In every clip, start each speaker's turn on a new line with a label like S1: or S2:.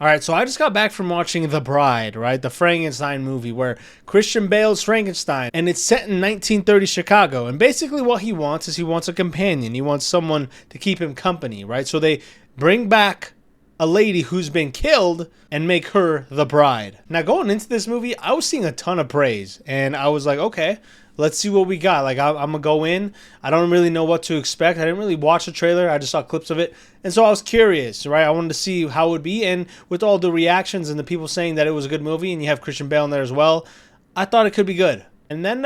S1: All right, so I just got back from watching The Bride, right? The Frankenstein movie where Christian Bale's Frankenstein, and it's set in 1930 Chicago. And basically what he wants is he wants a companion. He wants someone to keep him company, right? So they bring back a lady who's been killed and make her the bride. Now, going into this movie, I was seeing a ton of praise, and I was like, okay, let's see what we got. Like, I'm gonna go in. I don't really know what to expect. I didn't really watch the trailer. I just saw clips of it, and so I was curious, right? I wanted to see how it would be, and with all the reactions and the people saying that it was a good movie, and you have Christian Bale in there as well, I thought it could be good. And then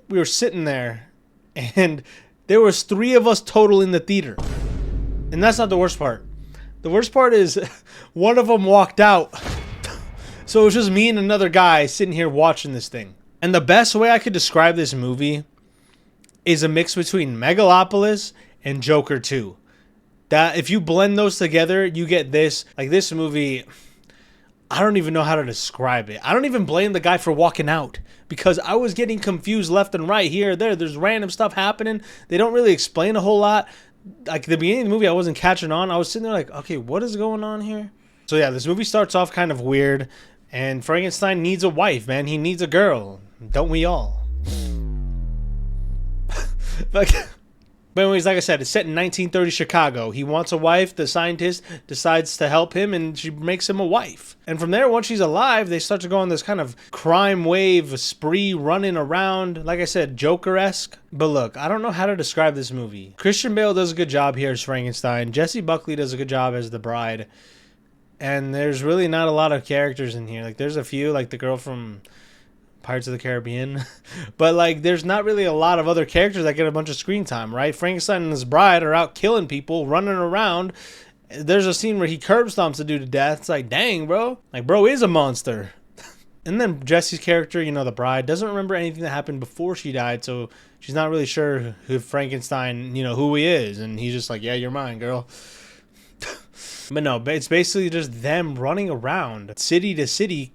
S1: we were sitting there, and there was 3 of us total in the theater, and that's not the worst part. The worst part is one of them walked out. So it was just me and another guy sitting here watching this thing. And the best way I could describe this movie is a mix between Megalopolis and Joker 2. That if you blend those together, you get this. Like, this movie, I don't even know how to describe it. I don't even blame the guy for walking out, because I was getting confused left and right, here or there. There's random stuff happening. They don't really explain a whole lot. Like, the beginning of the movie, I wasn't catching on. I was sitting there like, okay, what is going on here? So yeah, this movie starts off kind of weird, and Frankenstein needs a wife, man. He needs a girl. Don't we all? But anyways, like I said, it's set in 1930 Chicago. He wants a wife. The scientist decides to help him, and she makes him a wife. And from there, once she's alive, they start to go on this kind of crime wave spree, running around. Like I said, Joker-esque. But look, I don't know how to describe this movie. Christian Bale does a good job here as Frankenstein. Jessie Buckley does a good job as the bride. And there's really not a lot of characters in here. Like, there's a few, like the girl from Pirates of the Caribbean. But, like, there's not really a lot of other characters that get a bunch of screen time, right? Frankenstein and his bride are out killing people, running around. There's a scene where he curb stomps a dude to death. It's like, dang, bro. Like, bro is a monster. And then Jessie's character, you know, the bride, doesn't remember anything that happened before she died, so she's not really sure who Frankenstein, you know, who he is. And he's just like, yeah, you're mine, girl. But no, it's basically just them running around city to city.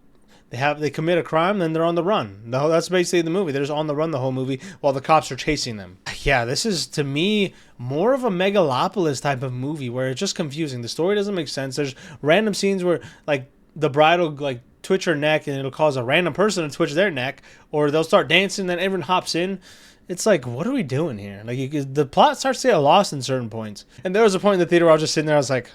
S1: They commit a crime, then they're on the run. That's basically the movie. They're just on the run the whole movie while the cops are chasing them. Yeah, this is, to me, more of a Megalopolis type of movie where it's just confusing. The story doesn't make sense. There's random scenes where, like, the bride will, like, twitch her neck, and it'll cause a random person to twitch their neck, or they'll start dancing, then everyone hops in. It's like, what are we doing here? Like, the plot starts to get lost in certain points. And there was a point in the theater where I was just sitting there, I was like,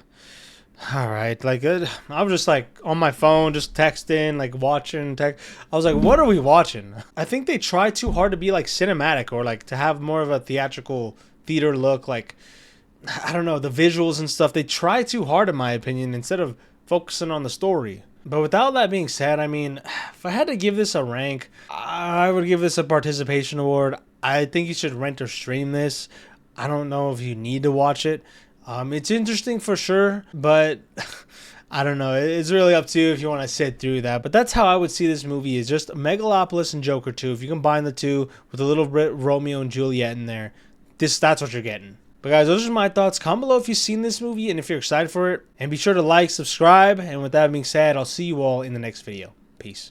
S1: all right, like, I was just like on my phone, just texting, like watching text. I was like, what are we watching? I think they try too hard to be like cinematic, or like to have more of a theatrical theater look. Like, I don't know, the visuals and stuff. They try too hard, in my opinion, instead of focusing on the story. But with all that being said, I mean, if I had to give this a rank, I would give this a participation award. I think you should rent or stream this. I don't know if you need to watch it. It's interesting for sure, but I don't know. It's really up to you if you want to sit through that. But that's how I would see this movie, is just Megalopolis and Joker 2. If you combine the two with a little bit Romeo and Juliet in there, that's what you're getting. But guys, those are my thoughts. Comment below if you've seen this movie and if you're excited for it. And be sure to like, subscribe. And with that being said, I'll see you all in the next video. Peace.